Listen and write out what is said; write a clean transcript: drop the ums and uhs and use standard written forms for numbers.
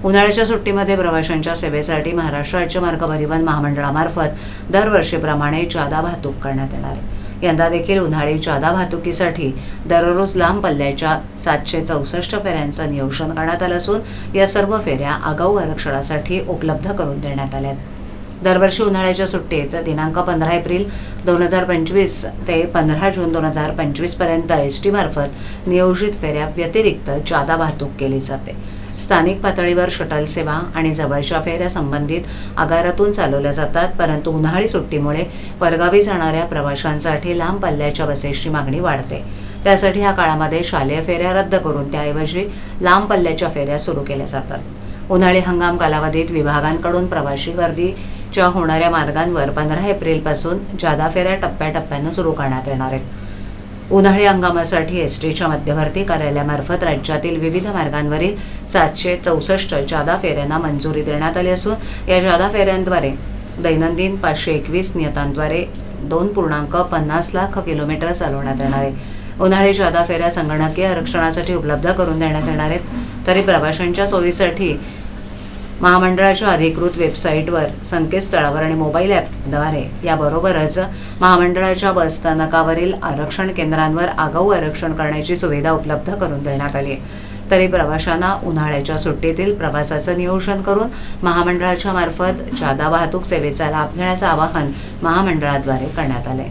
उन्हाळ्याच्या सुट्टीमध्ये प्रवाशांच्या सेवेसाठी महाराष्ट्र राज्य मार्ग परिवहन महामंडळामार्फत दरवर्षीप्रमाणे जादा वाहतूक करण्यात येणार आहे। यंदा देखील उन्हाळी जादा वाहतुकीसाठी दररोज लांब पल्ल्याच्या 764 फेऱ्यांचं नियोजन करण्यात आलं असून या सर्व फेऱ्या आगाऊ आरक्षणासाठी उपलब्ध करून देण्यात आल्या आहेत। दरवर्षी उन्हाळ्याच्या सुट्टीत दिनांक 15 एप्रिल 2025 ते 15 जून 2025 पर्यंत एसटी मार्फत नियोजित फेऱ्या व्यतिरिक्त जादा वाहतूक केली जाते। स्थानिक पातळीवर शटल सेवा आणि जवळच्या फेऱ्या संबंधित आगारातून चालवल्या जातात, परंतु उन्हाळी सुट्टीमुळे परगावी जाणाऱ्या प्रवाशांसाठी लांब पल्ल्याच्या बसेसची मागणी वाढते। त्यासाठी या काळामध्ये शालेय फेऱ्या रद्द करून त्याऐवजी लांब पल्ल्याच्या फेऱ्या सुरू केल्या जातात। उन्हाळी हंगाम कालावधीत विभागांकडून प्रवासी गर्दीच्या होणाऱ्या मार्गांवर 15 एप्रिलपासून जादा फेऱ्या टप्प्याटप्प्यानं सुरू करण्यात येणार आहेत। उन्हाळी हंगामासाठी एसटीच्या मध्यवर्ती कार्यालयामार्फत राज्यातील विविध मार्गांवरील 764 जादा फेऱ्यांना मंजुरी देण्यात आली असून या जादा फेऱ्यांद्वारे दैनंदिन 521 नियतांद्वारे 2.50 लाख किलोमीटर चालवण्यात येणार आहे। उन्हाळी जादा फेऱ्या संगणकीय आरक्षणासाठी उपलब्ध करून देण्यात येणार आहेत। तरी प्रवाशांच्या सोयीसाठी महामंडळाच्या अधिकृत वेबसाईटवर, संकेतस्थळावर आणि मोबाईल ॲपद्वारे याबरोबरच महामंडळाच्या बसस्थानकावरील आरक्षण केंद्रांवर आगाऊ आरक्षण करण्याची सुविधा उपलब्ध करून देण्यात आली आहे। तरी प्रवाशांना उन्हाळ्याच्या सुट्टीतील प्रवासाचं नियोजन करून महामंडळाच्या मार्फत जादा वाहतूक सेवेचा लाभ घेण्याचं आवाहन महामंडळाद्वारे करण्यात आले।